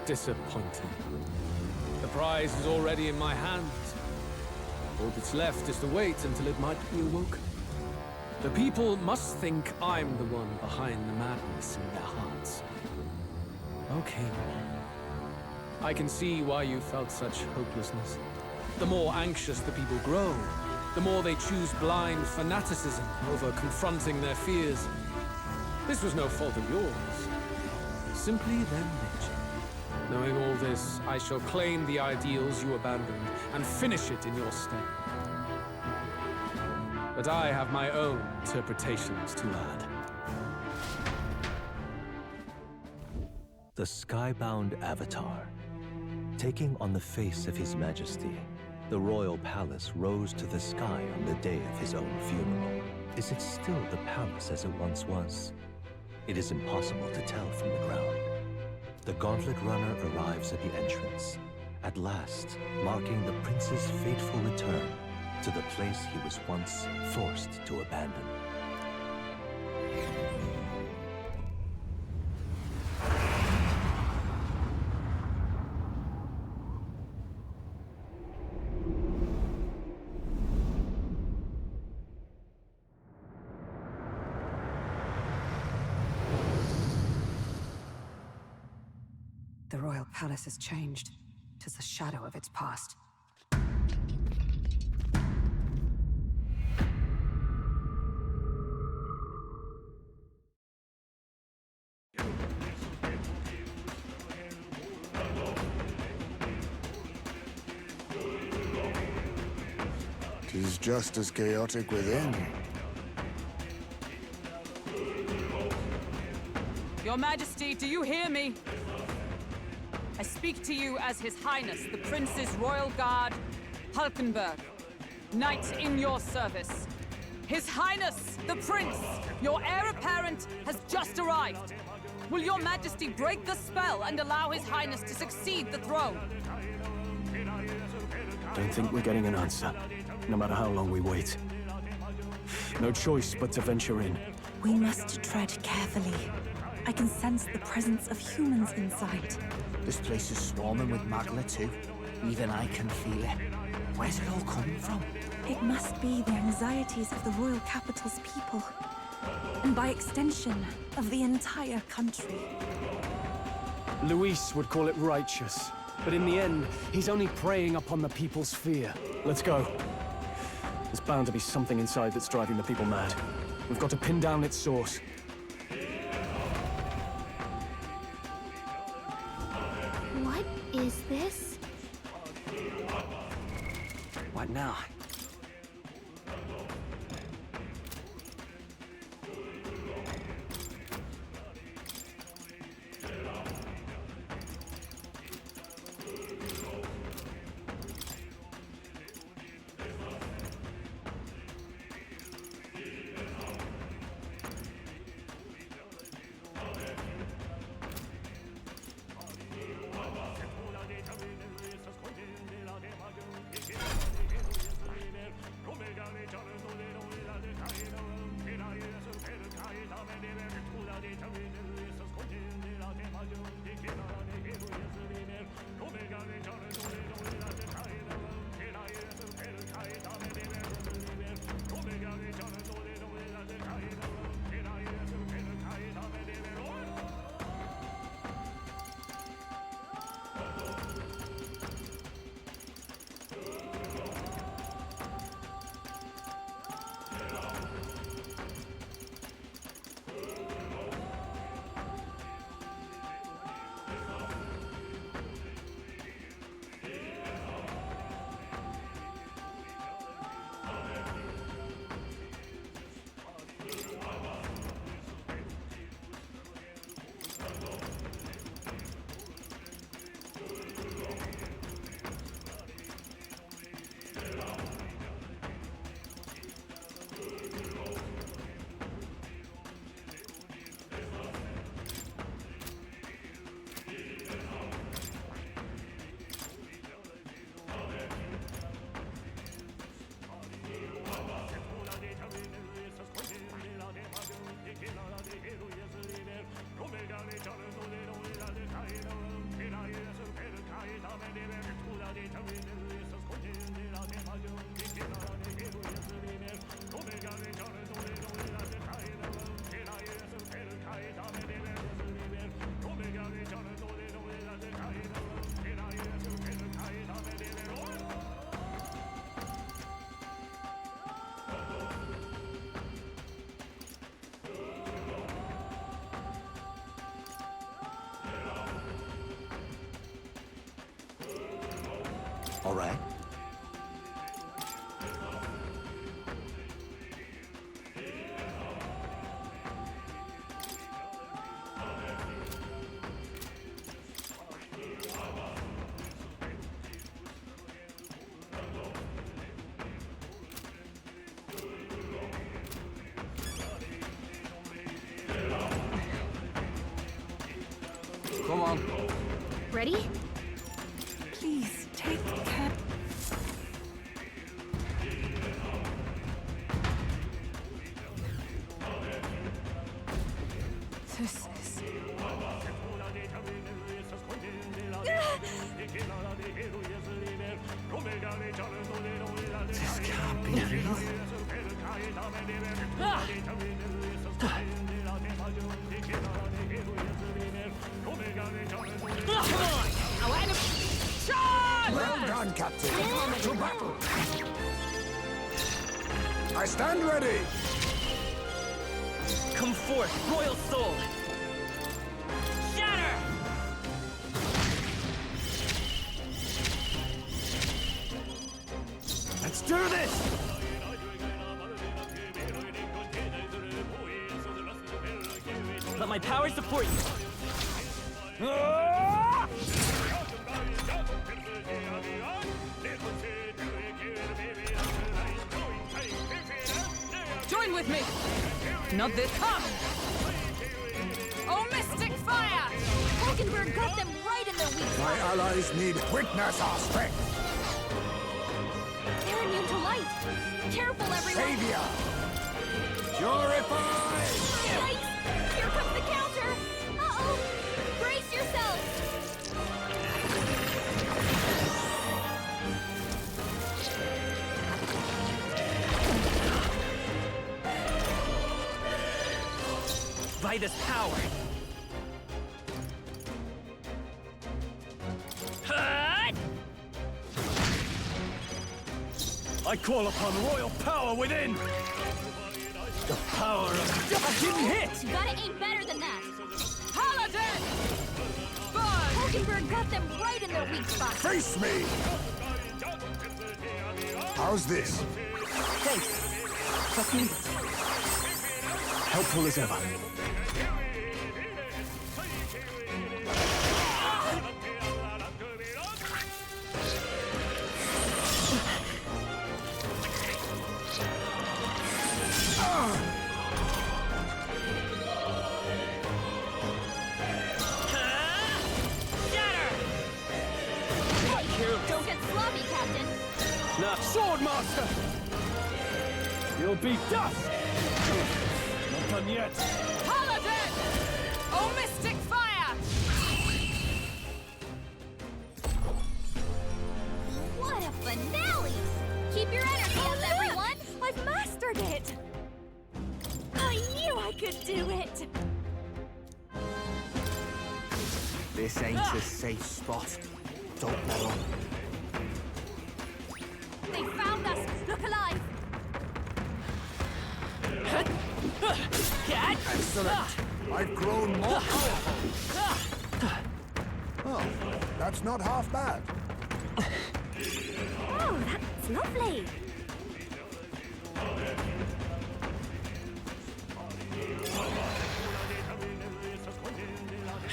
disappointing. The prize is already in my hands. All that's left is to wait until it might be awoken. The people must think I'm the one behind the madness in their hearts. Okay. I can see why you felt such hopelessness. The more anxious the people grow, the more they choose blind fanaticism over confronting their fears. This was no fault of yours. Simply their nature. Knowing all this, I shall claim the ideals you abandoned and finish it in your stead. But I have my own interpretations to add. The skybound avatar. Taking on the face of His Majesty, the royal palace rose to the sky on the day of his own funeral. Is it still the palace as it once was? It is impossible to tell from the ground. The gauntlet runner arrives at the entrance, at last marking the prince's fateful return to the place he was once forced to abandon. The royal palace has changed. 'Tis a shadow of its past. Tis just as chaotic within. Your Majesty, do you hear me? I speak to you as His Highness, the Prince's Royal Guard, Hulkenberg, Knight in your service. His Highness, the Prince, your heir apparent, has just arrived. Will your Majesty break the spell and allow His Highness to succeed the throne? Don't think we're getting an answer, no matter how long we wait. No choice but to venture in. We must tread carefully. I can sense the presence of humans inside. This place is swarming with Magla too. Even I can feel it. Where's it all coming from? It must be the anxieties of the royal capital's people. And by extension, of the entire country. Luis would call it righteous, but in the end, he's only preying upon the people's fear. Let's go. There's bound to be something inside that's driving the people mad. We've got to pin down its source. What is this? What now? right? Come on. Ready? Please, take care. This is... This can't be real. Well done, Captain. To battle. I stand ready. Come forth, royal soul! Shatter! Let's do this! Let my power support you! Join with me! Not this. Come! Oh, mystic fire! Hulkenberg got them right in their weak My spot. allies need witness our strength. They're immune to light. Careful, everyone! Savior. Purify. Yikes! Here comes the counter! Uh-oh! Brace yourselves! By this power! Hut! I call upon royal power within! The power of... I didn't hit! You gotta aim better than that! Paladin! Burn! Hulkenberg got them right in their weak spot. Face me. How's this? Thanks. Just me. Helpful as ever. Don't get sloppy, Captain. Now, Swordmaster! You'll be dust! Not done yet. Paladin! Oh, mystic fire! What a finale! Keep your energy up, everyone! I've mastered it! I knew I could do it! This ain't a safe spot. Don't meddle. They found us! Look alive! Excellent. I've grown more powerful. Oh, that's not half bad. Oh, that's lovely!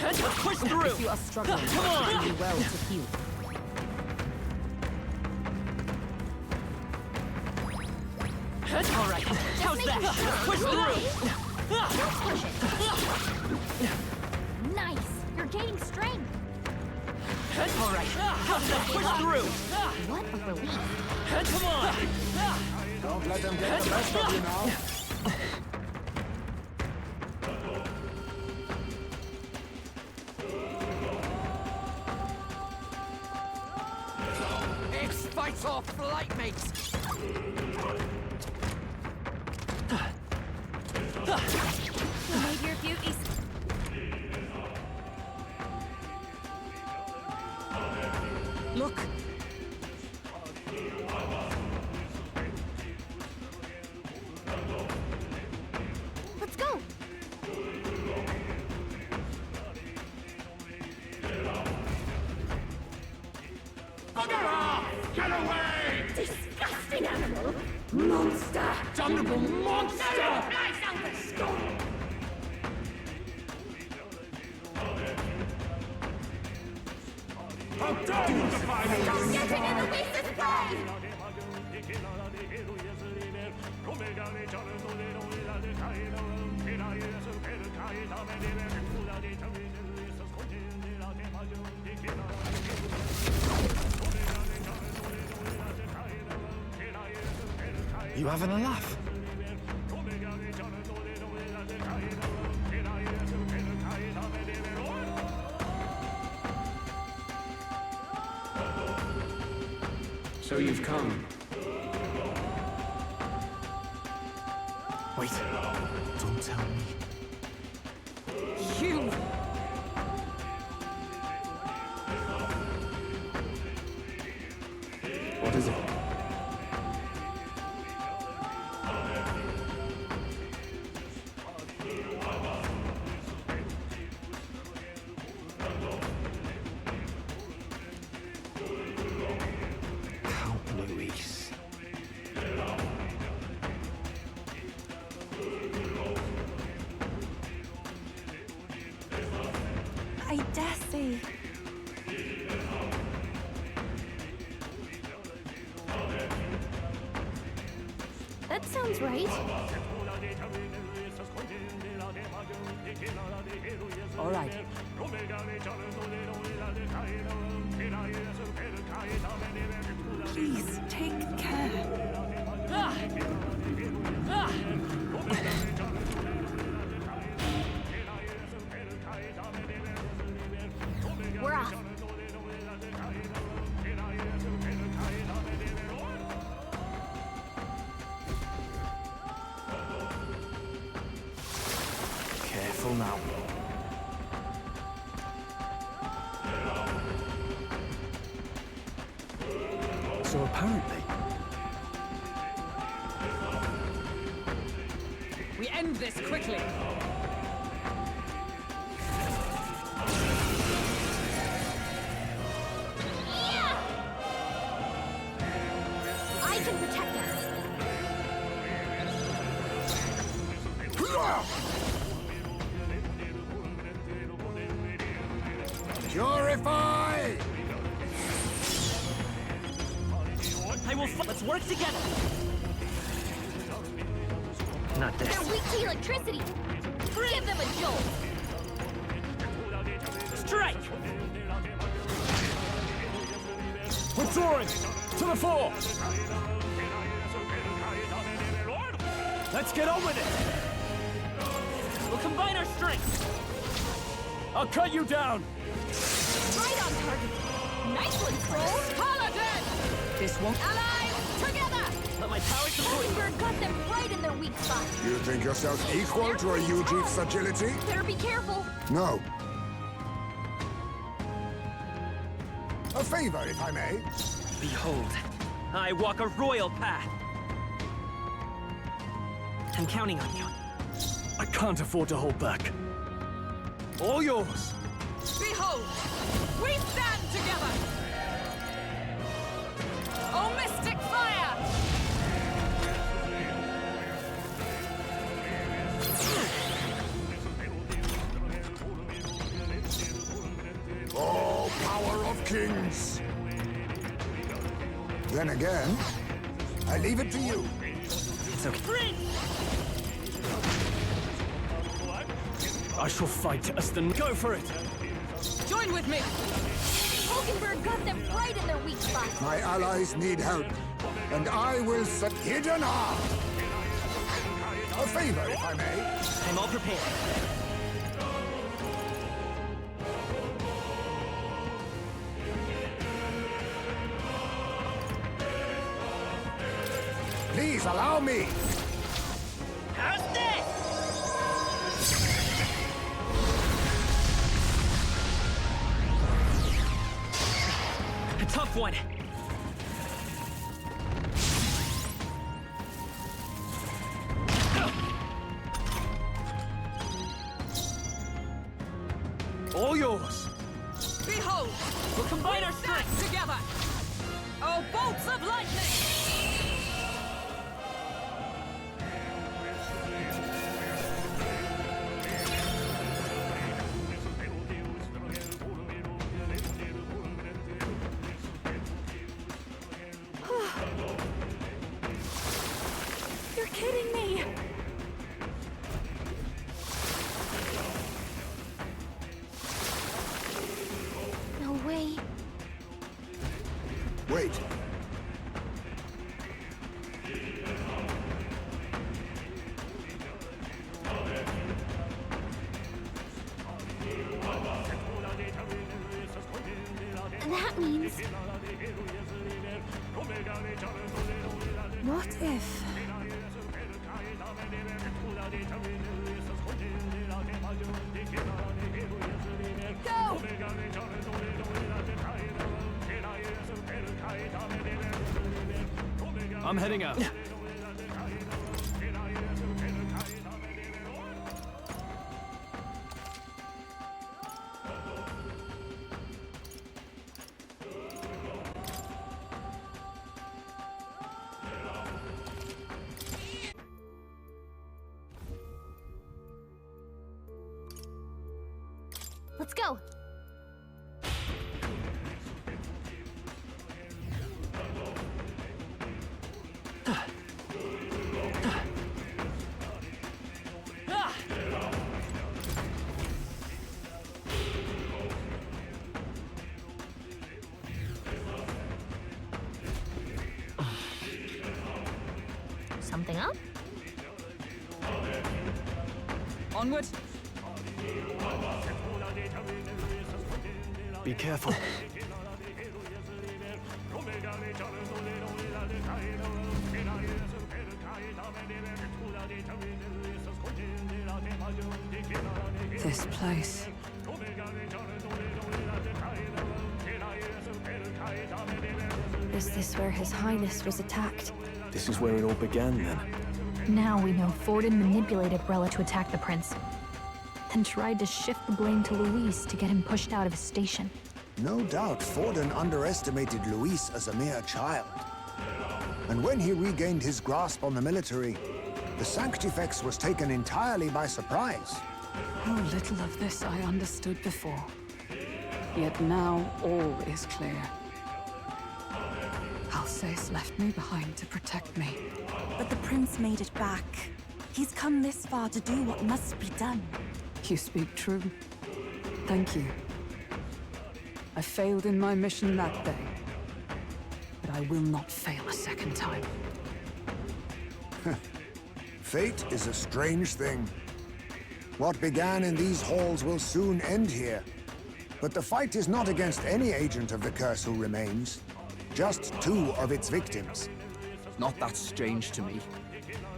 Let's push through! If you are struggling, Come on! do well to heal. All right, how's that? Let's push through! Nice! You're gaining strength! All right, how's that? Push through! What a relief! Come on! Don't let them get the best of you now. Fight off, flight mates! You made your beauties. Look! Let's go! Get disgusting animal! Monster! Damnable monster! How dare you defy me! Stop getting in the beast's prey! You having a laugh? So you've come. Wait, don't tell me. You! What is it? Count Luis. I dare say. That sounds right. All right. Please take care. We're off. Careful now. So apparently, We end this quickly. I can protect us. Purify! I will Let's work together! Not this. They're weak to electricity. Give them a jolt. Strike! withdrawing to the fore. Let's get on with it. We'll combine our strengths. I'll cut you down. Right on target. Nice one, Troll. Paladin! This won't. Allies, together! Let my power support you. Mockingbird got them right in their weak spot. You think yourself equal to a Uji's agility? Better be careful. No. A favor, if I may. Behold, I walk a royal path. I'm counting on you. I can't afford to hold back. All yours. Behold, we stand together! Oh, mystic fire! Oh, power of kings! Then again, I leave it to you. It's okay. I shall fight as the... Go for it! Join with me! Mockingbird got them right in their weak spot. My allies need help, and I will set hidden arm. A favor, if I may. I'm all prepared. Please allow me. How's this? A tough one. All yours. Behold, We'll combine our stand strengths. together! Oh, bolts of lightning! kidding me? No way. Wait. That means... What if... Go! I'm heading out. Let's go. Something up? Onward. Be careful. This place. Is this where His Highness was attacked? This is where it all began, then. Now we know Forden manipulated Rella to attack the prince, then tried to shift the blame to Luis to get him pushed out of his station. No doubt Forden underestimated Luis as a mere child. And when he regained his grasp on the military, the Sanctifex was taken entirely by surprise. How little of this I understood before. Yet now all is clear. Alsace left me behind to protect me. But the prince made it back. He's come this far to do what must be done. You speak true. Thank you. I failed in my mission that day, but I will not fail a second time. Fate is a strange thing. What began in these halls will soon end here. But the fight is not against any agent of the curse who remains. Just two of its victims. Not that strange to me.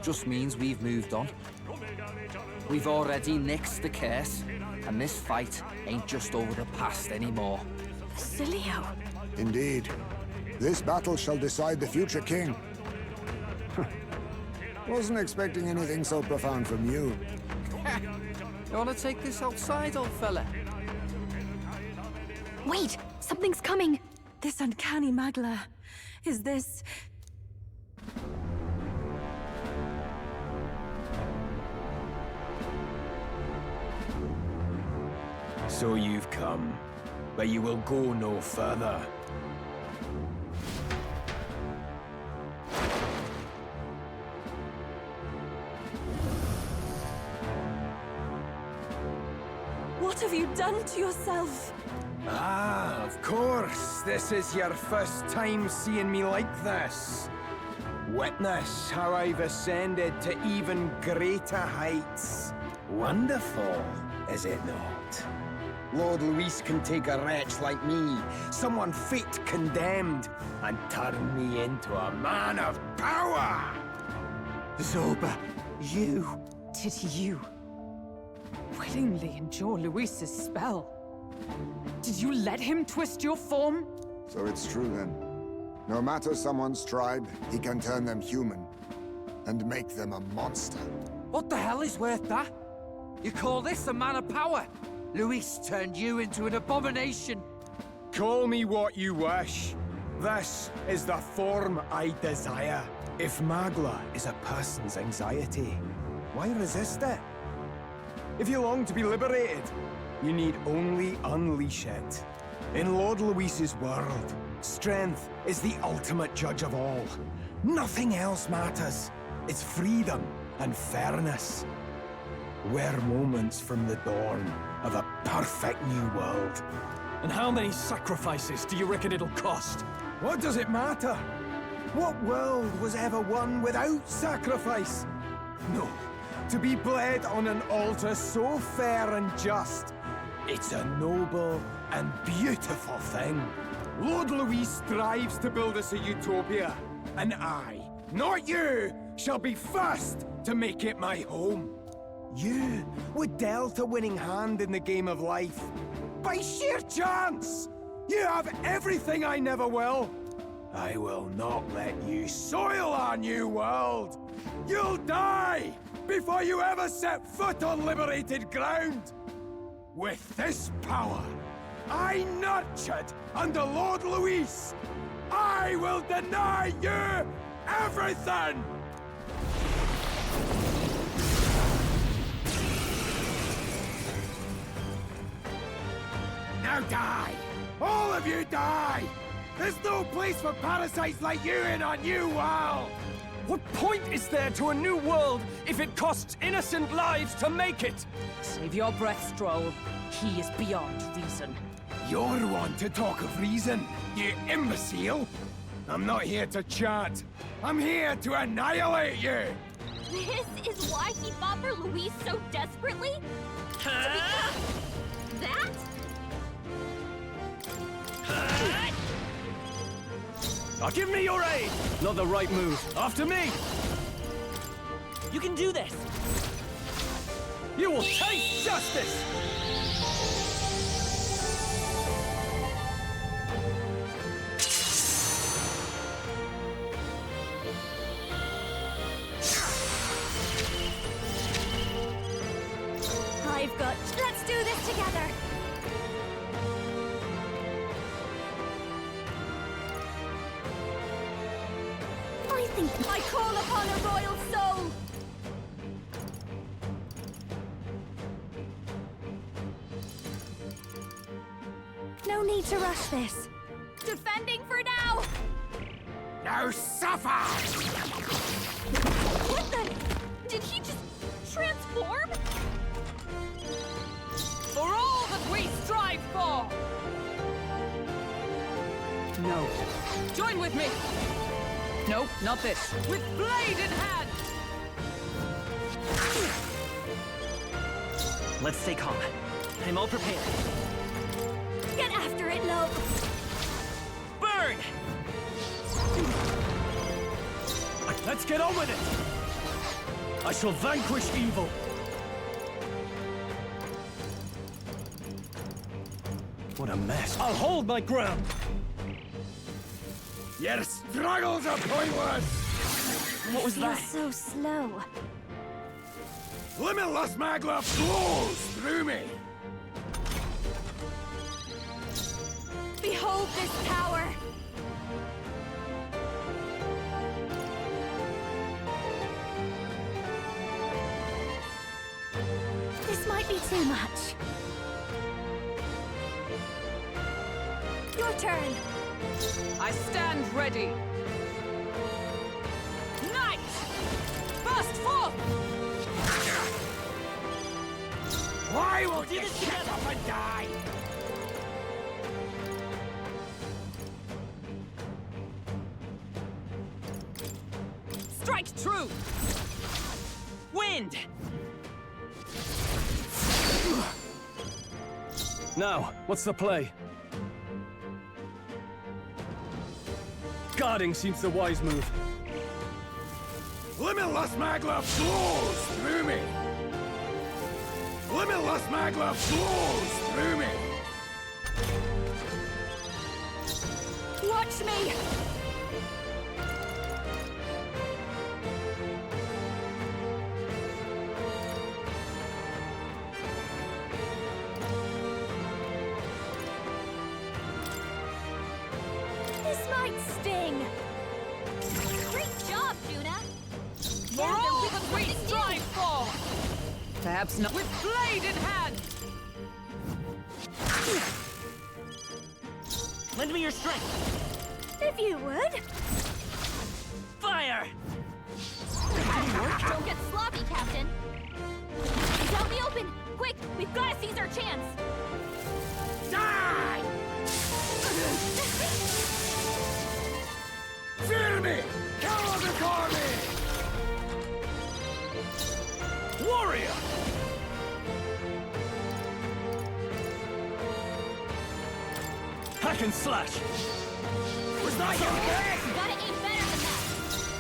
Just means we've moved on. We've already nixed the curse, and this fight ain't just over the past anymore. Basilio! Indeed. This battle shall decide the future king. Wasn't expecting anything so profound from you. You wanna take this outside, old fella? Wait! Something's coming! This uncanny Magla. Is this... So you've come, but you will go no further. What have you done to yourself? Ah, of course. This is your first time seeing me like this. Witness how I've ascended to even greater heights. Wonderful, is it not? Lord Luis can take a wretch like me, someone fate condemned, and turn me into a man of power! Zoba, you... Did you willingly endure Luis's spell? Did you let him twist your form? So it's true then. No matter someone's tribe, he can turn them human. And make them a monster. What the hell is worth that? You call this a man of power? Luis turned you into an abomination. Call me what you wish. This is the form I desire. If Magla is a person's anxiety, why resist it? If you long to be liberated, you need only unleash it. In Lord Luis's world, strength is the ultimate judge of all. Nothing else matters. It's freedom and fairness. We're moments from the dawn of a perfect new world. And how many sacrifices do you reckon it'll cost? What does it matter? What world was ever won without sacrifice? No. To be bled on an altar so fair and just. It's a noble and beautiful thing. Lord Louis strives to build us a utopia. And I, not you, shall be first to make it my home. You were dealt a winning hand in the game of life. By sheer chance! You have everything I never will. I will not let you soil our new world. You'll die before you ever set foot on liberated ground. With this power, I nurtured under Lord Louis, I will deny you everything! Now die! All of you die! There's no place for parasites like you in our new world! What point is there to a new world if it costs innocent lives to make it? Save your breath, Stroll. He is beyond reason. You're one to talk of reason, you imbecile! I'm not here to chat. I'm here to annihilate you! This is why he fought for Louise so desperately? Huh? That? Now give me your aid! Not the right move. After me! You can do this! You will taste justice! I've got... Let's do this together! I call upon a royal soul! No need to rush this. Defending for now! Now suffer! What the... Did he just transform? For all that we strive for! No. Join with me! Nope, not this. With blade in hand! Let's stay calm. I'm all prepared. Get after it, love! Burn! Let's get on with it! I shall vanquish evil! What a mess. I'll hold my ground! Your struggles are pointless! What was Feels that? so slow. Limitless magma flows through me! Behold this power! This might be too much. Your turn! I stand ready. Knight! Burst forth! Why won't you shut up and die? Strike true! Wind! Now, what's the play? Guarding seems the wise move. Limitless magma flows through me! Limitless magma flows through me! Watch me! This might sting. Great job, Juna! For all that we strive for! Perhaps not. With blade in hand! Lend me your strength! If you would. Fire! Hack and slash! Was that your best? You gotta aim better than that.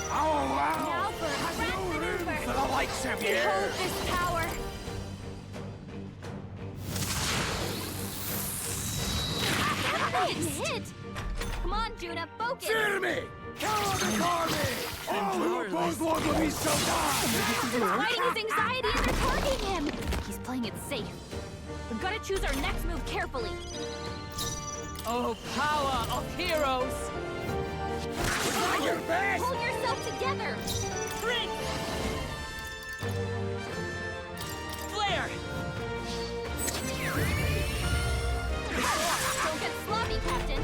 Oh, wow! Now for a Has grand no room maneuver. for the likes of you! Behold this power. That didn't hit. Come on, Juna, focus. Fear me! Cower the army! All who oppose Lord Luis shall die! He's fighting his anxiety and they're targeting him. He's playing it safe. We've got to choose our next move carefully. Oh, power of heroes! Try your best! Pull yourself together. Drink! Flare! Don't get sloppy, Captain.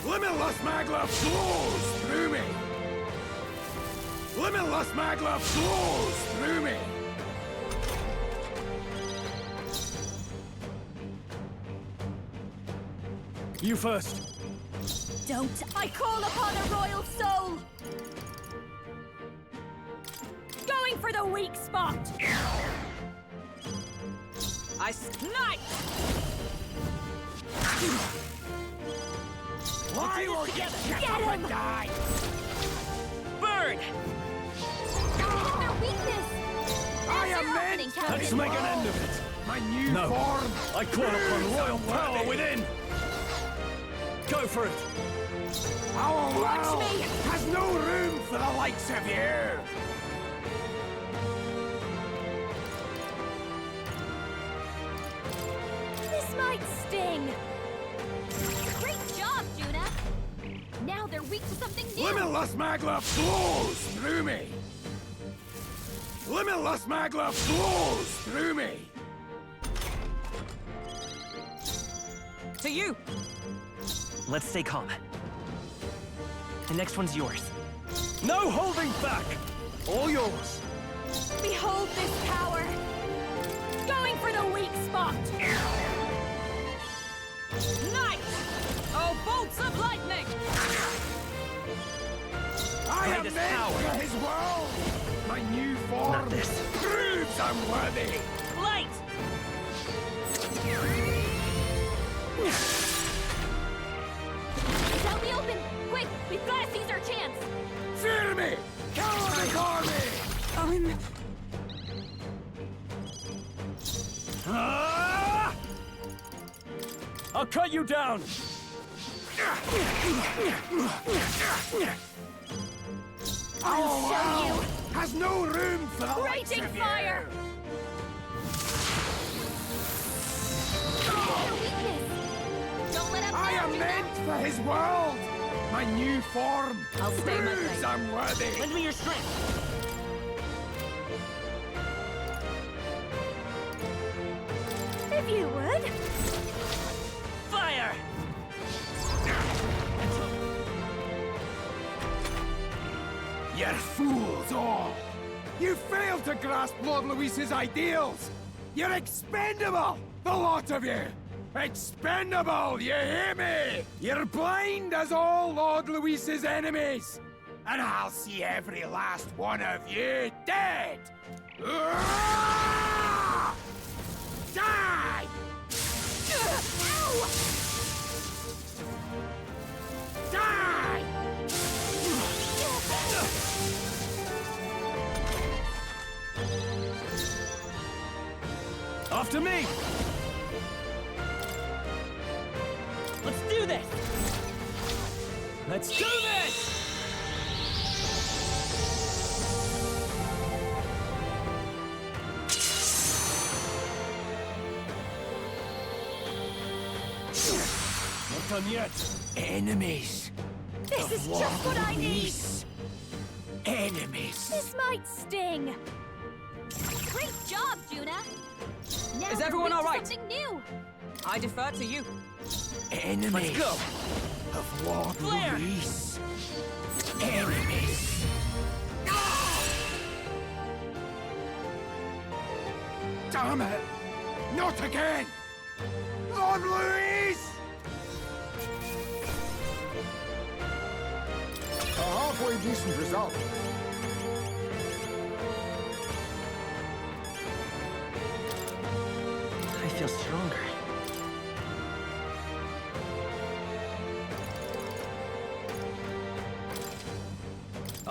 Limitless maglev flows through me! Limitless maglev flows through me! You first. Don't. I call upon a royal soul. Going for the weak spot. I snipe! Why will you get up and die? Burn! Hit their weakness. I That's am your meant opening, to Captain. Let's make an end of it. My new No. form! I call upon royal power Worthy. within. Go for it. Our Watch world me. has no room for the likes of you! This might sting. Great job, Juna. Now they're weak to something new. Limitless maglev flows through me! Limitless maglev flows through me! To you! Let's stay calm. The next one's yours. No holding back. All yours. Behold this power. Going for the weak spot. Night! Oh, bolts of lightning! I am Greatest meant power. for his world! My new form Not this. proves I'm worthy! Light! It's out in the open. Quick, we've got to seize our chance. Fear me! Cower the army! I'm... Ah! I'll cut you down. Our show world has no room for the likes Raging of you. fire. Their weakness. Don't let up I now, am Juna. meant for his world! My new form I'll stay my proves place. I'm worthy! Lend me your strength. If you would. Fire! You're fools all! You failed to grasp Lord Luis's ideals! You're expendable, the lot of you! Expendable, you hear me? You're blind as all Lord Luis's enemies! And I'll see every last one of you dead! Ah! Die! Ow! Die! After me. Let's do this! Let's do this. Not done yet. Enemies! This is just what I need. Enemies! This might sting. Great job, Juna. Now Is we're everyone weak all to right? Something new. I defer to you. Enemies! Let's go! Of Lord Flare! Luis! Enemies! Ah! Damn it! Not again! Lord Luis! A halfway decent result. I feel stronger.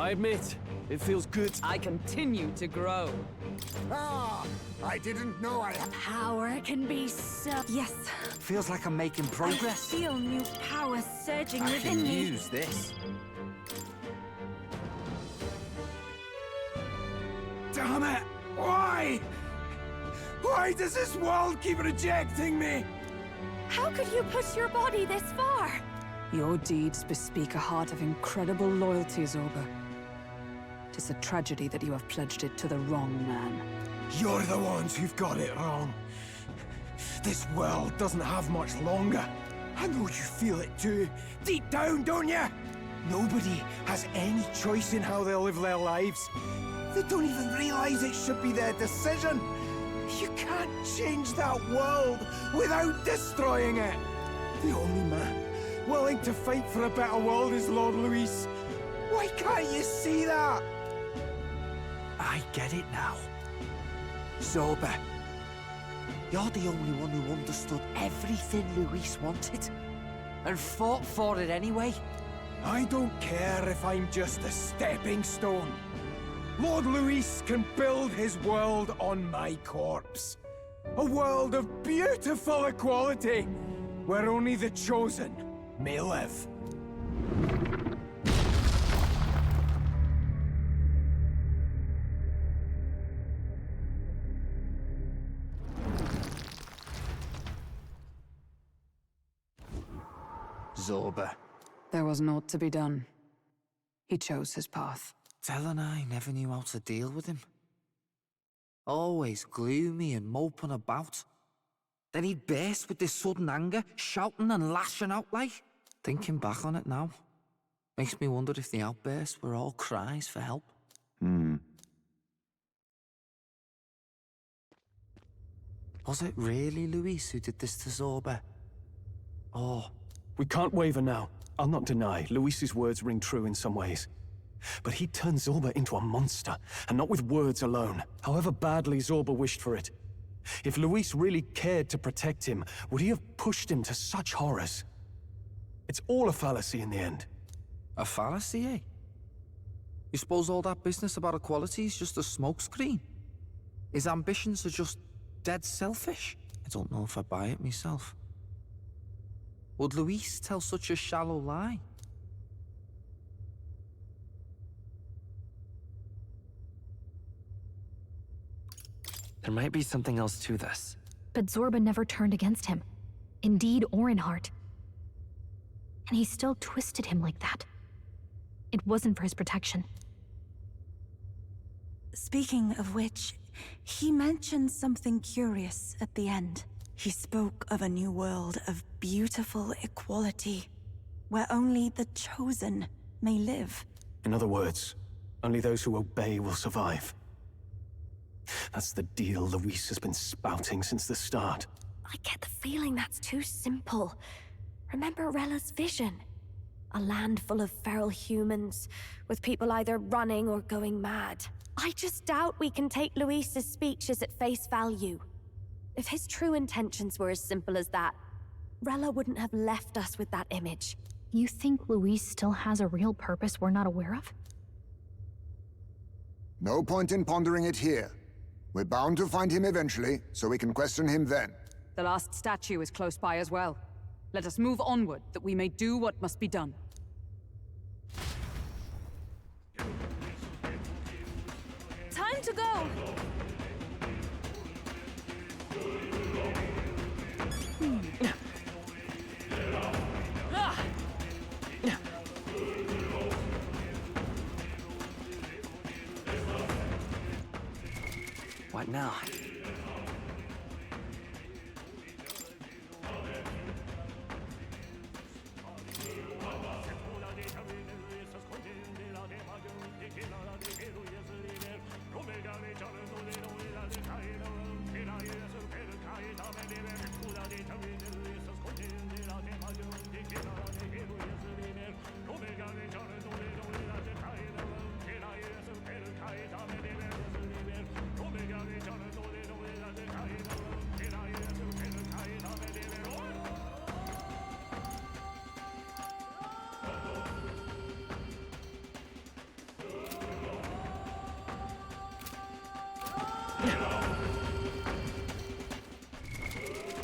I admit, it feels good. I continue to grow. Ah, I didn't know I had... Power can be so... Yes, Feels like I'm making I progress. feel new power surging I within can me. use this. Damn it! Why? Why does this world keep rejecting me? How could you push your body this far? Your deeds bespeak a heart of incredible loyalty, Zorba. 'Tis a tragedy that you have pledged it to the wrong man. You're the ones who've got it wrong. This world doesn't have much longer. I know you feel it too. Deep down, don't you? Nobody has any choice in how they'll live their lives. They don't even realize it should be their decision. You can't change that world without destroying it. The only man willing to fight for a better world is Lord Luis. Why can't you see that? I get it now. Zorba, you're the only one who understood everything Luis wanted. And fought for it anyway. I don't care if I'm just a stepping stone. Lord Luis can build his world on my corpse. A world of beautiful equality, where only the chosen may live. Zorba. There was naught to be done. He chose his path. Tell and I never knew how to deal with him. Always gloomy and moping about. Then he'd burst with this sudden anger, shouting and lashing out like. Thinking back on it now, makes me wonder if the outbursts were all cries for help. Was it really Luis who did this to Zorba? Or... We can't waver now. I'll not deny, Luis's words ring true in some ways. But he turned Zorba into a monster, and not with words alone, however badly Zorba wished for it. If Luis really cared to protect him, would he have pushed him to such horrors? It's all a fallacy in the end. A fallacy, eh? You suppose all that business about equality is just a smokescreen? His ambitions are just dead selfish? I don't know if I buy it myself. Would Luis tell such a shallow lie? There might be something else to this. But Zorba never turned against him, in deed or in heart. And he still twisted him like that. It wasn't for his protection. Speaking of which, he mentioned something curious at the end. He spoke of a new world of beautiful equality, where only the chosen may live. In other words, only those who obey will survive. That's the deal Luis has been spouting since the start. I get the feeling that's too simple. Remember Rella's vision? A land full of feral humans, with people either running or going mad. I just doubt we can take Luis's speeches at face value. If his true intentions were as simple as that, Rella wouldn't have left us with that image. You think Luis still has a real purpose we're not aware of? No point in pondering it here. We're bound to find him eventually, so we can question him then. The last statue is close by as well. Let us move onward, that we may do what must be done. Time to go! What now?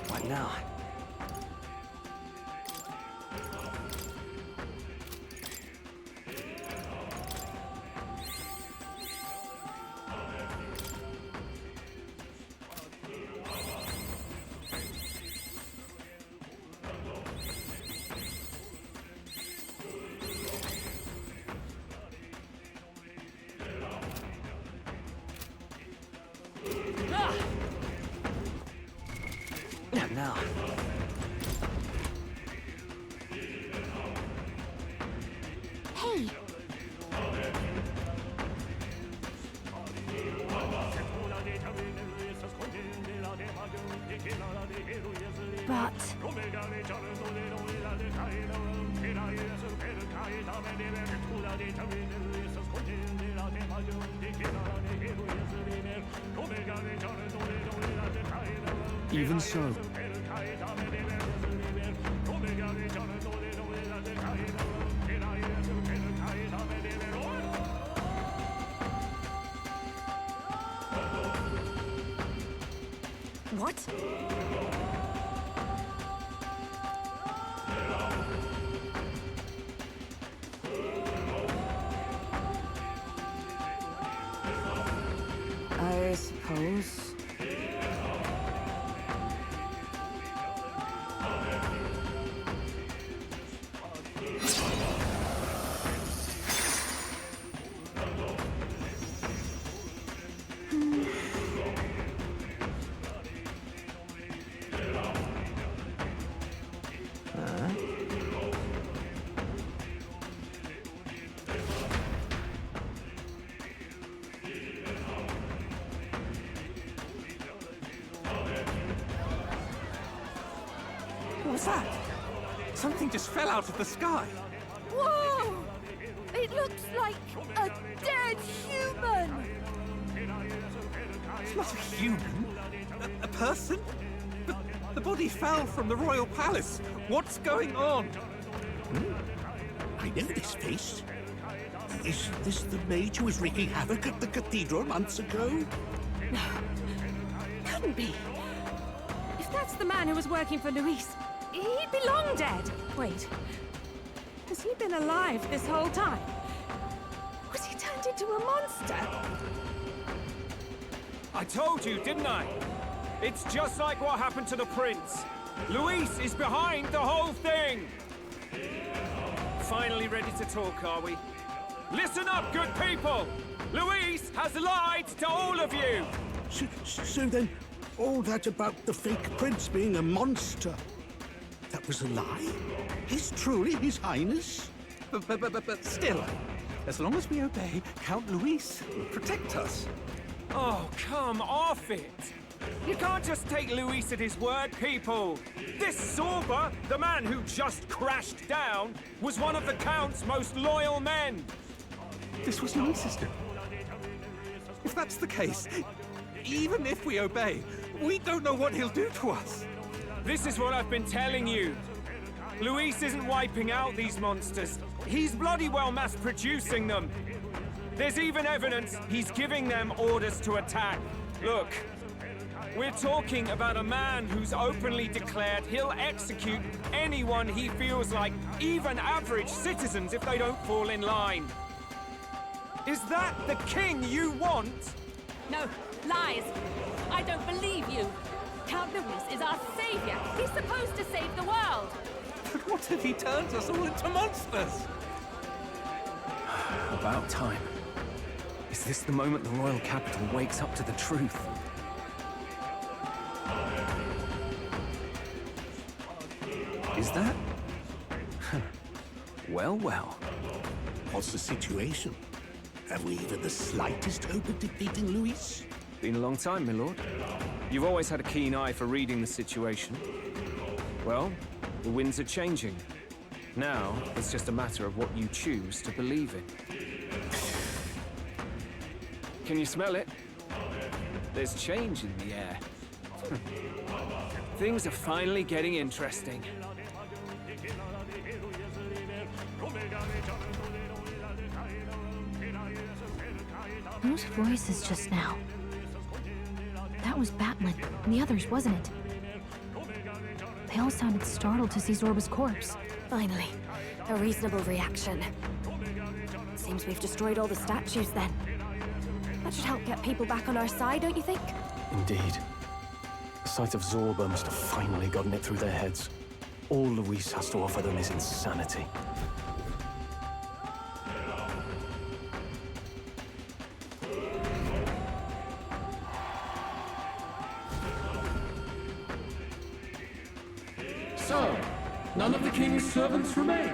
What now? Now. Hey! But... Even so. What? I suppose. What was that? Something just fell out of the sky. Whoa! It looks like a dead human! It's not a human. A person? But the body fell from the royal palace. What's going on? I know this face. Is this the mage who was wreaking havoc at the cathedral months ago? No. Couldn't be. If that's the man who was working for Luis, he'd be long dead. Wait. Has he been alive this whole time? Was he turned into a monster? I told you, didn't I? It's just like what happened to the prince. Luis is behind the whole thing! Finally ready to talk, are we? Listen up, good people! Luis has lied to all of you! So then, all that about the fake prince being a monster, that was a lie? He's truly His Highness? But still, as long as we obey, Count Luis will protect us. Oh, come off it! You can't just take Luis at his word, people! This Zorba, the man who just crashed down, was one of the Count's most loyal men! This was Luis's doing. If that's the case, even if we obey, we don't know what he'll do to us. This is what I've been telling you. Luis isn't wiping out these monsters. He's bloody well mass-producing them. There's even evidence he's giving them orders to attack. Look, we're talking about a man who's openly declared he'll execute anyone he feels like, even average citizens, if they don't fall in line. Is that the king you want? No, lies. I don't believe you. Count Luis is our savior. He's supposed to save the world. But what if he turns us all into monsters? About time. Is this the moment the royal capital wakes up to the truth? Is that? Well, well. What's the situation? Have we even the slightest hope of defeating Luis? Been a long time, my lord. You've always had a keen eye for reading the situation. Well, the winds are changing. Now, it's just a matter of what you choose to believe in. Can you smell it? There's change in the air. Things are finally getting interesting. Those voices just now. That was Batlin, and the others, wasn't it? They all sounded startled to see Zorba's corpse. Finally, a reasonable reaction. Seems we've destroyed all the statues then. That should help get people back on our side, don't you think? Indeed. The sight of Zorba must have finally gotten it through their heads. All Luis has to offer them is insanity. So, none of the king's servants remain.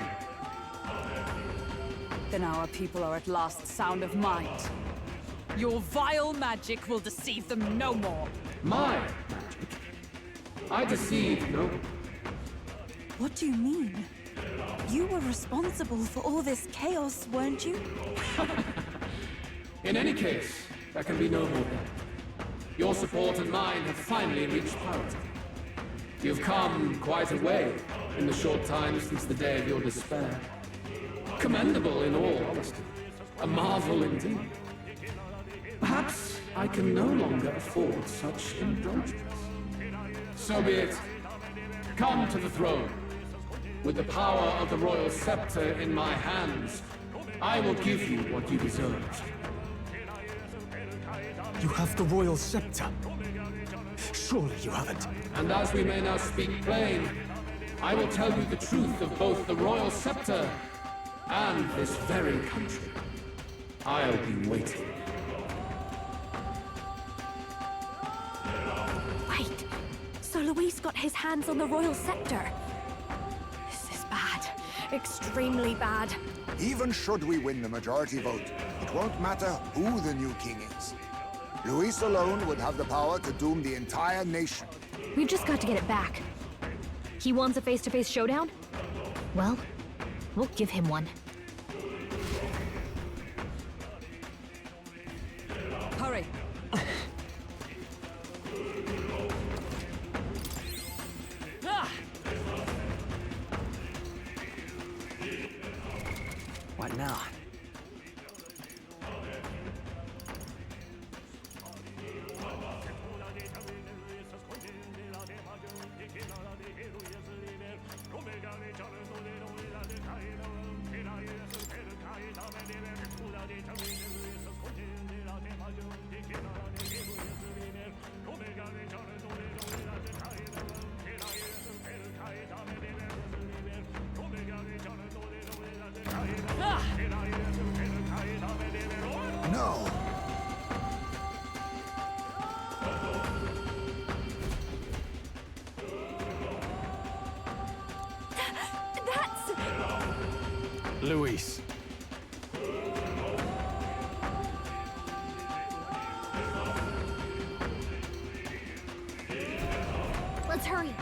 Then our people are at last sound of mind. Your vile magic will deceive them no more. My magic? I deceive no one. What do you mean? You were responsible for all this chaos, weren't you? In any case, there can be no more doubt. Your support and mine have finally reached parity. You've come quite a way in the short time since the day of your despair. Commendable in all honesty. A marvel indeed. Perhaps I can no longer afford such indulgence. So be it. Come to the throne. With the power of the royal scepter in my hands, I will give you what you deserve. You have the royal scepter. Surely you haven't. And as we may now speak plain, I will tell you the truth of both the royal scepter and this very country. I'll be waiting. Wait, so Luis got his hands on the royal scepter? This is bad. Extremely bad. Even should we win the majority vote, it won't matter who the new king is. Luis alone would have the power to doom the entire nation. We've just got to get it back. He wants a face-to-face showdown? Well, we'll give him one. Hurry. What now? No. That's... Luis. Let's hurry.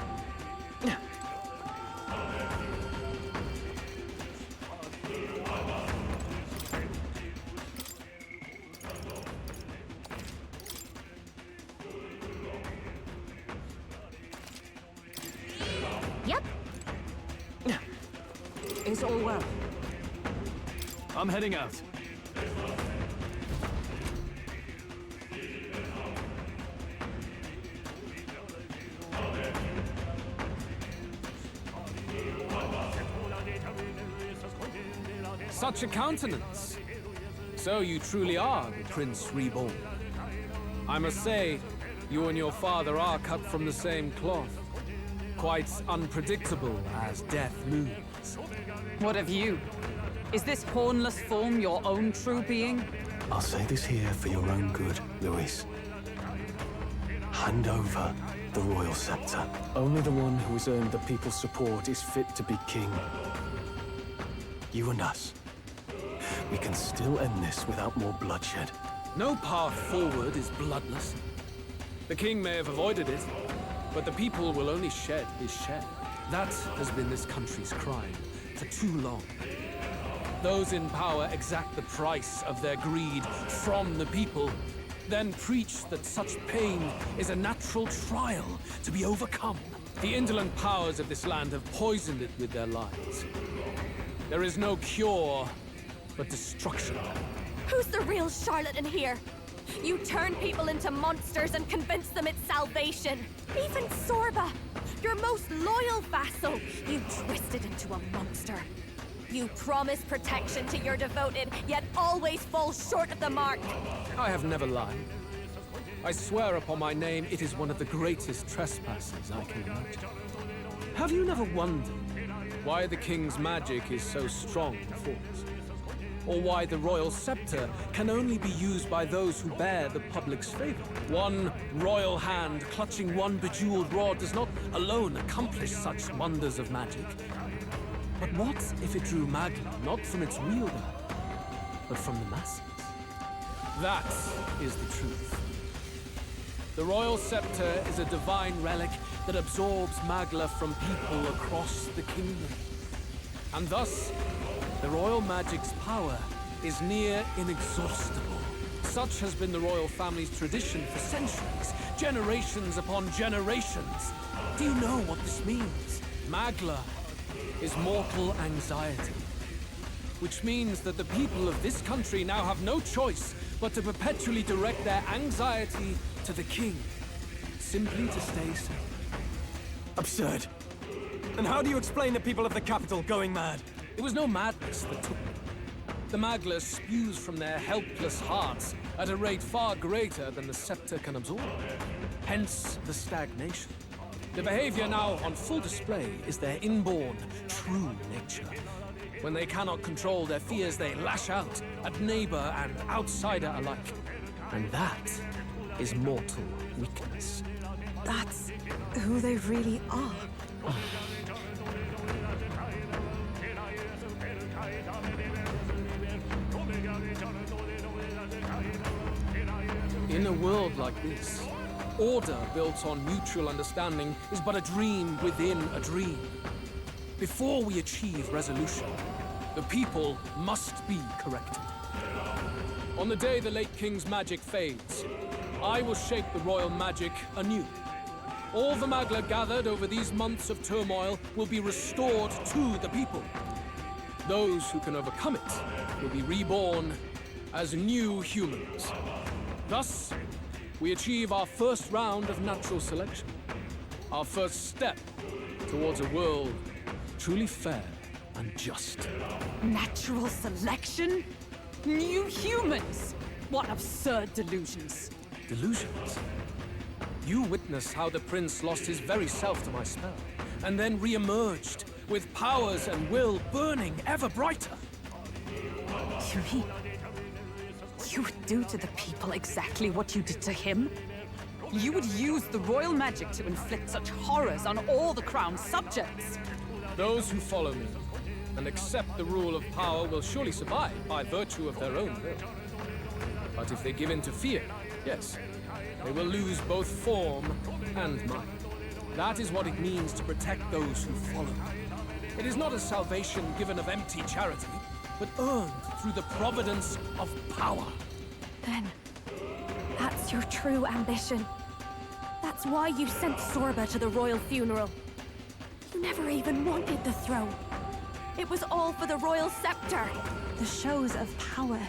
Yep. Is all well? I'm heading out. Such a countenance. So you truly are the Prince Reborn. I must say, you and your father are cut from the same cloth. Quite unpredictable as death looms. What of you? Is this hornless form your own true being? I'll say this here for your own good, Luis. Hand over the royal scepter. Only the one who has earned the people's support is fit to be king. You and us. We can still end this without more bloodshed. No path forward is bloodless. The king may have avoided it, but the people will only shed his shed. That has been this country's crime for too long. Those in power exact the price of their greed from the people, then preach that such pain is a natural trial to be overcome. The indolent powers of this land have poisoned it with their lies. There is no cure but destruction. Who's the real charlatan here? You turn people into monsters and convince them it's salvation. Even Sorba, your most loyal vassal, you twisted into a monster. You promise protection to your devoted, yet always fall short of the mark. I have never lied. I swear upon my name, it is one of the greatest trespasses I can imagine. Have you never wondered why the king's magic is so strong and forced? Or why the royal scepter can only be used by those who bear the public's favor? One royal hand clutching one bejeweled rod does not alone accomplish such wonders of magic. But what if it drew Magla not from its wielder, but from the masses? That is the truth. The royal scepter is a divine relic that absorbs Magla from people across the kingdom. And thus, the royal magic's power is near inexhaustible. Such has been the royal family's tradition for centuries, generations upon generations. Do you know what this means? Magla is mortal anxiety, which means that the people of this country now have no choice but to perpetually direct their anxiety to the king, simply to stay safe. Absurd. And how do you explain the people of the capital going mad? It was no madness that took them. The Magla spews from their helpless hearts at a rate far greater than the scepter can absorb. Hence the stagnation. The behavior now on full display is their inborn, true nature. When they cannot control their fears, they lash out at neighbor and outsider alike. And that is mortal weakness. That's who they really are. In a world like this, order built on mutual understanding is but a dream within a dream. Before we achieve resolution, the people must be corrected. On the day the late king's magic fades, I will shape the royal magic anew. All the Magla gathered over these months of turmoil will be restored to the people. Those who can overcome it will be reborn as new humans. Thus, we achieve our first round of natural selection. Our first step towards a world truly fair and just. Natural selection? New humans? What absurd delusions. Delusions? You witnessed how the prince lost his very self to my spell, and then re-emerged with powers and will burning ever brighter. You mean you would do to the people exactly what you did to him? You would use the royal magic to inflict such horrors on all the crown's subjects? Those who follow me and accept the rule of power will surely survive by virtue of their own will. But if they give in to fear, yes, they will lose both form and mind. That is what it means to protect those who follow. It is not a salvation given of empty charity, but earned through the providence of power. Then, that's your true ambition. That's why you sent Sorba to the royal funeral. You never even wanted the throne. It was all for the royal scepter. The shows of power,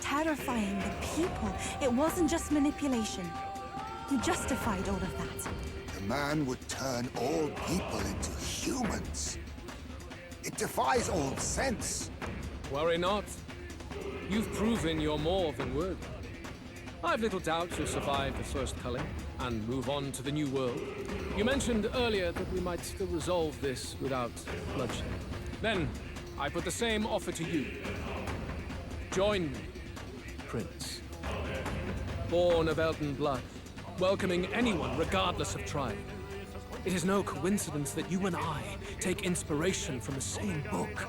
terrifying the people. It wasn't just manipulation. You justified all of that. The man would turn all people into humans. It defies all sense. Worry not. You've proven you're more than worthy. I've little doubt you'll survive the first culling and move on to the new world. You mentioned earlier that we might still resolve this without bloodshed. Then, I put the same offer to you. Join me, Prince. Born of Elden blood, welcoming anyone regardless of tribe. It is no coincidence that you and I take inspiration from the same book.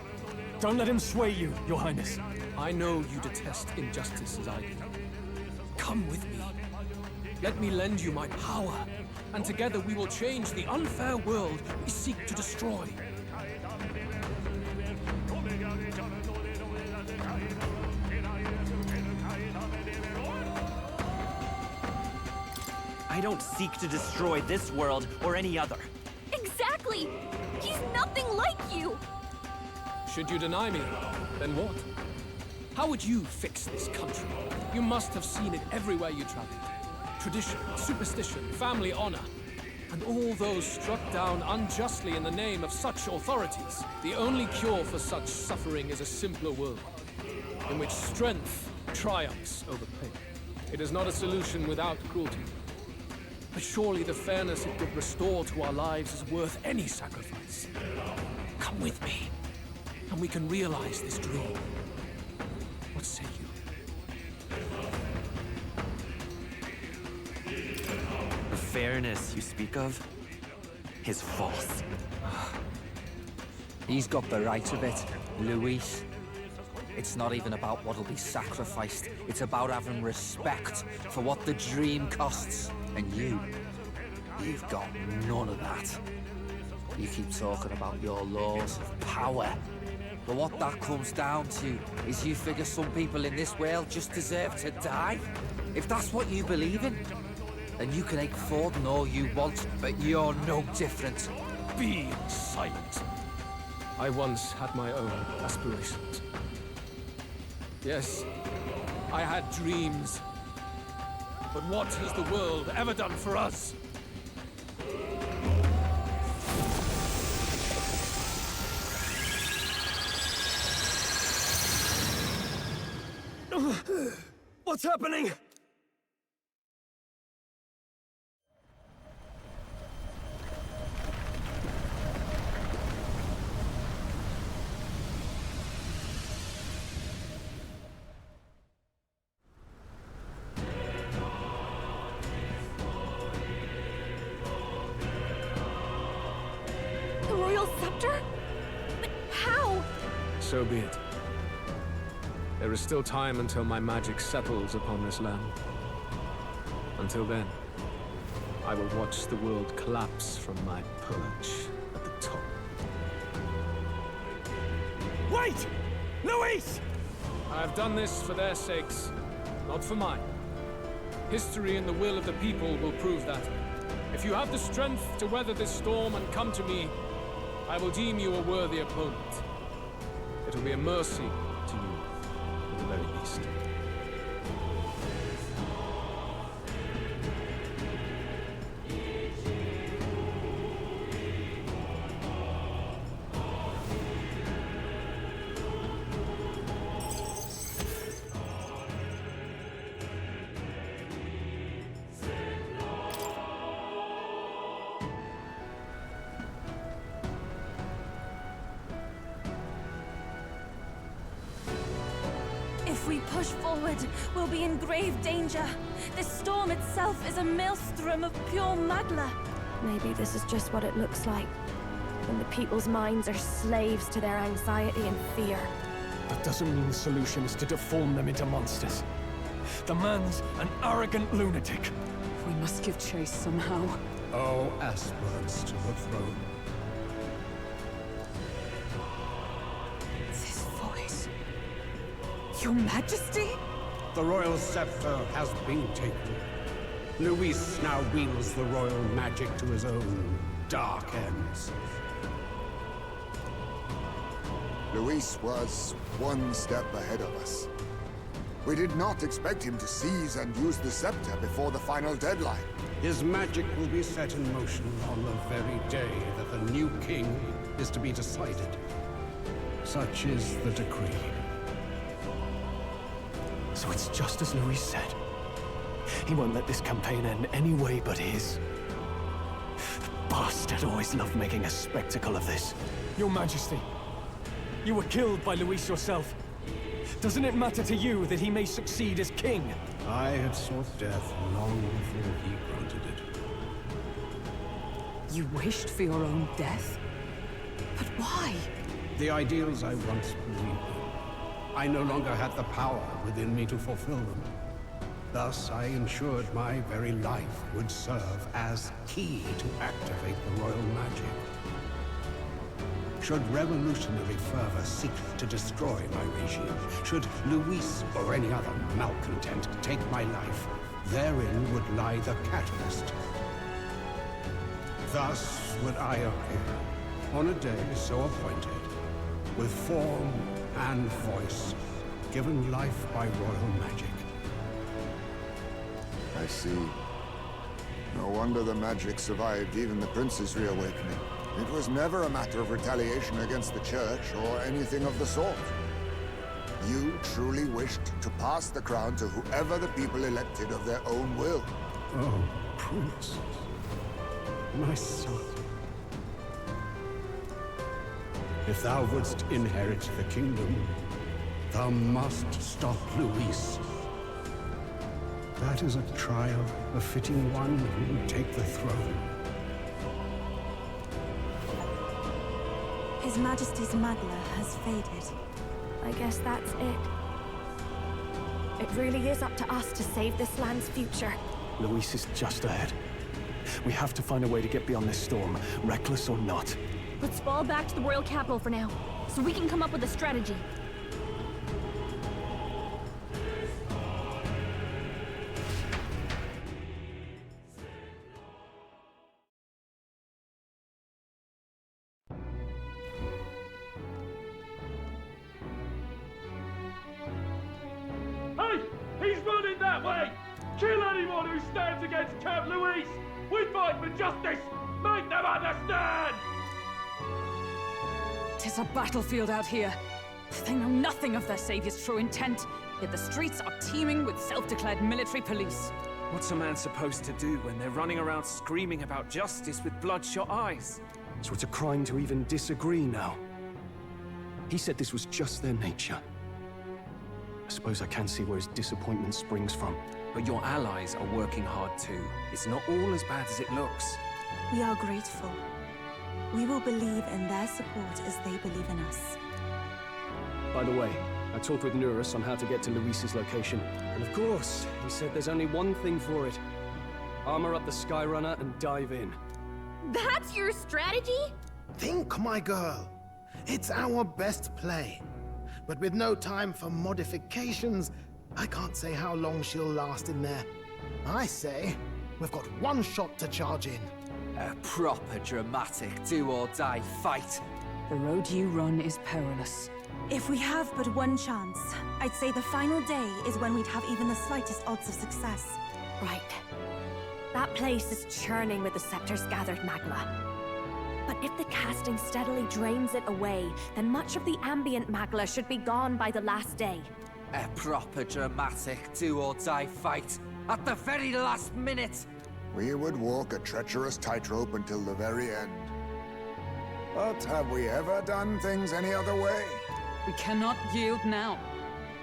Don't let him sway you, Your Highness. I know you detest injustice as I do. Come with me. Let me lend you my power, and together we will change the unfair world we seek to destroy. I don't seek to destroy this world or any other. Exactly! He's nothing like you! Should you deny me, then what? How would you fix this country? You must have seen it everywhere you traveled. Tradition, superstition, family honor, and all those struck down unjustly in the name of such authorities. The only cure for such suffering is a simpler world, in which strength triumphs over pain. It is not a solution without cruelty. But surely the fairness it would restore to our lives is worth any sacrifice. Come with me, and we can realize this dream. What say you? The fairness you speak of is false. He's got the right of it, Luis. It's not even about what'll be sacrificed. It's about having respect for what the dream costs. And you've got none of that. You keep talking about your laws of power. But what that comes down to is you figure some people in this world just deserve to die. If that's what you believe in, then you can ache Forden all you want, but you're no different. Be silent. I once had my own aspirations. Yes, I had dreams. But what has the world ever done for us? What's happening? The royal scepter? But how? So be it. There is still time until my magic settles upon this land. Until then, I will watch the world collapse from my perch at the top. Wait! Luis! I have done this for their sakes, not for mine. History and the will of the people will prove that. If you have the strength to weather this storm and come to me, I will deem you a worthy opponent. It will be a mercy to you, at the very least. If we push forward, we'll be in grave danger. This storm itself is a maelstrom of pure magla. Maybe this is just what it looks like. When the people's minds are slaves to their anxiety and fear. That doesn't mean the solution is to deform them into monsters. The man's an arrogant lunatic. We must give chase somehow. All aspirants to the throne. This voice... Your Majesty? The royal scepter has been taken. Luis now wields the royal magic to his own dark ends. Luis was one step ahead of us. We did not expect him to seize and use the scepter before the final deadline. His magic will be set in motion on the very day that the new king is to be decided. Such is the decree. So it's just as Luis said. He won't let this campaign end any way but his. The bastard always loved making a spectacle of this. Your Majesty, you were killed by Luis yourself. Doesn't it matter to you that he may succeed as king? I had sought death long before he granted it. You wished for your own death? But why? The ideals I once believed in. I no longer had the power within me to fulfill them. Thus, I ensured my very life would serve as key to activate the royal magic. Should revolutionary fervor seek to destroy my regime, should Luis or any other malcontent take my life, therein would lie the catalyst. Thus would I appear, on a day so appointed, with form and voice, given life by royal magic. I see. No wonder the magic survived even the prince's reawakening. It was never a matter of retaliation against the church or anything of the sort. You truly wished to pass the crown to whoever the people elected of their own will. Oh, Prince. My son. If thou wouldst inherit the kingdom, thou must stop Luis. That is a trial befitting one who will take the throne. His Majesty's Magla has faded. I guess that's it. It really is up to us to save this land's future. Luis is just ahead. We have to find a way to get beyond this storm, reckless or not. Let's fall back to the royal capital for now, so we can come up with a strategy. Hey! He's running that way! Kill anyone who stands against Count Luis! We fight for justice! Make them understand! 'Tis a battlefield out here. They know nothing of their savior's true intent, yet the streets are teeming with self-declared military police. What's a man supposed to do when they're running around screaming about justice with bloodshot eyes? So it's a crime to even disagree now. He said this was just their nature. I suppose I can see where his disappointment springs from. But your allies are working hard too. It's not all as bad as it looks. We are grateful. We will believe in their support as they believe in us. By the way, I talked with Nurus on how to get to Luis's location. And of course, he said there's only one thing for it. Armor up the Skyrunner and dive in. That's your strategy? Think, my girl. It's our best play. But with no time for modifications, I can't say how long she'll last in there. I say, we've got one shot to charge in. A proper dramatic do-or-die fight. The road you run is perilous. If we have but one chance, I'd say the final day is when we'd have even the slightest odds of success. Right. That place is churning with the Scepter's gathered magma. But if the casting steadily drains it away, then much of the ambient magma should be gone by the last day. A proper dramatic do-or-die fight. At the very last minute. We would walk a treacherous tightrope until the very end. But have we ever done things any other way? We cannot yield now.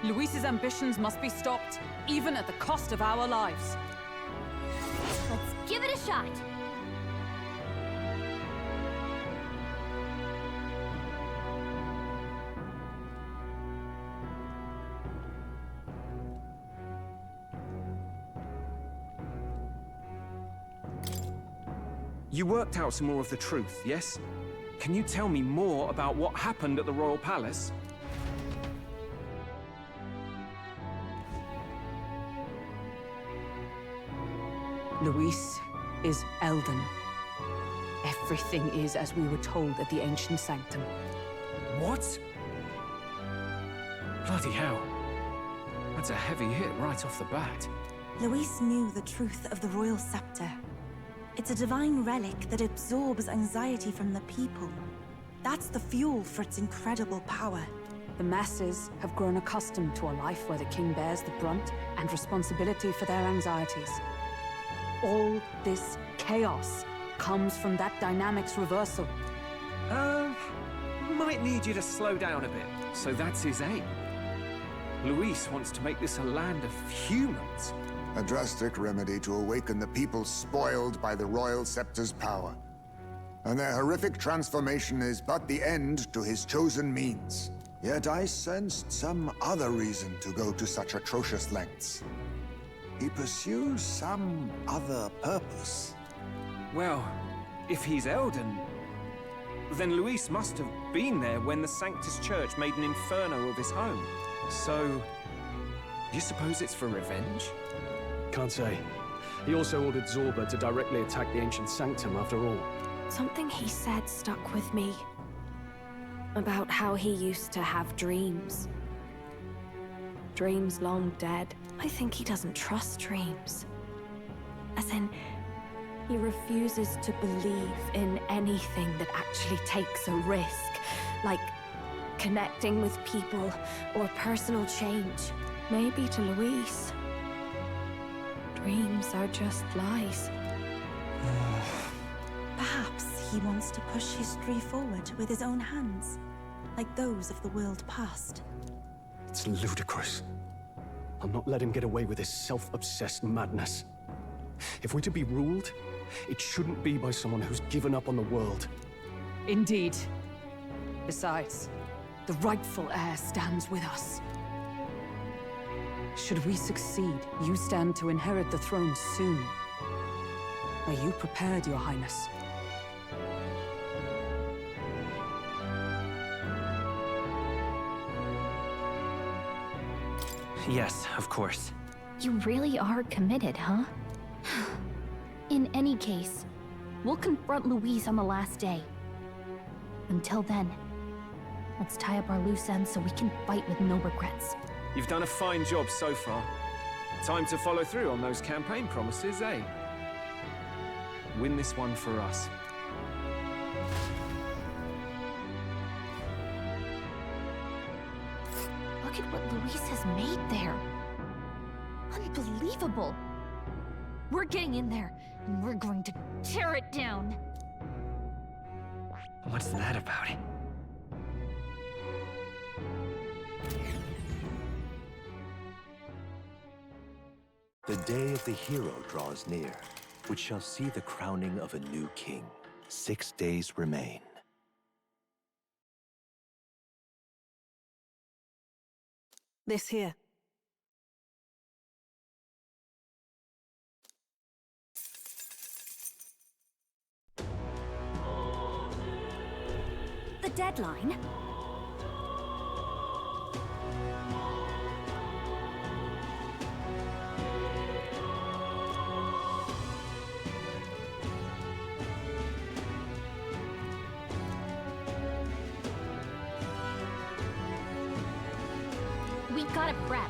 Luis's ambitions must be stopped, even at the cost of our lives. Let's give it a shot. You worked out some more of the truth, yes? Can you tell me more about what happened at the Royal Palace? Luis is Elden. Everything is as we were told at the Ancient Sanctum. What? Bloody hell. That's a heavy hit right off the bat. Luis knew the truth of the Royal Scepter. It's a divine relic that absorbs anxiety from the people. That's the fuel for its incredible power. The masses have grown accustomed to a life where the king bears the brunt and responsibility for their anxieties. All this chaos comes from that dynamic's reversal. Might need you to slow down a bit. So that's his aim. Luis wants to make this a land of humans. A drastic remedy to awaken the people spoiled by the Royal Scepter's power. And their horrific transformation is but the end to his chosen means. Yet I sensed some other reason to go to such atrocious lengths. He pursues some other purpose. Well, if he's Elden, then Luis must have been there when the Sanctus Church made an inferno of his home. So, you suppose it's for revenge? Can't say. He also ordered Zorba to directly attack the Ancient Sanctum after all. Something he said stuck with me. About how he used to have dreams. dreams long dead. I think he doesn't trust dreams. As in, he refuses to believe in anything that actually takes a risk, like connecting with people or personal change. Maybe to Luis, dreams are just lies. Perhaps he wants to push history forward with his own hands, like those of the world past. It's ludicrous. I'll not let him get away with his self-obsessed madness. If we're to be ruled, it shouldn't be by someone who's given up on the world. Indeed. Besides, the rightful heir stands with us. Should we succeed, you stand to inherit the throne soon. Are you prepared, Your Highness? Yes, of course. You really are committed, huh? In any case, we'll confront Luis on the last day. Until then, let's tie up our loose ends so we can fight with no regrets. You've done a fine job so far. Time to follow through on those campaign promises, eh? Win this one for us. Look at what Luis has made there. Unbelievable. We're getting in there, and we're going to tear it down. What's that about? The day of the hero draws near, which shall see the crowning of a new king. 6 days remain. This here. The deadline? We gotta prep.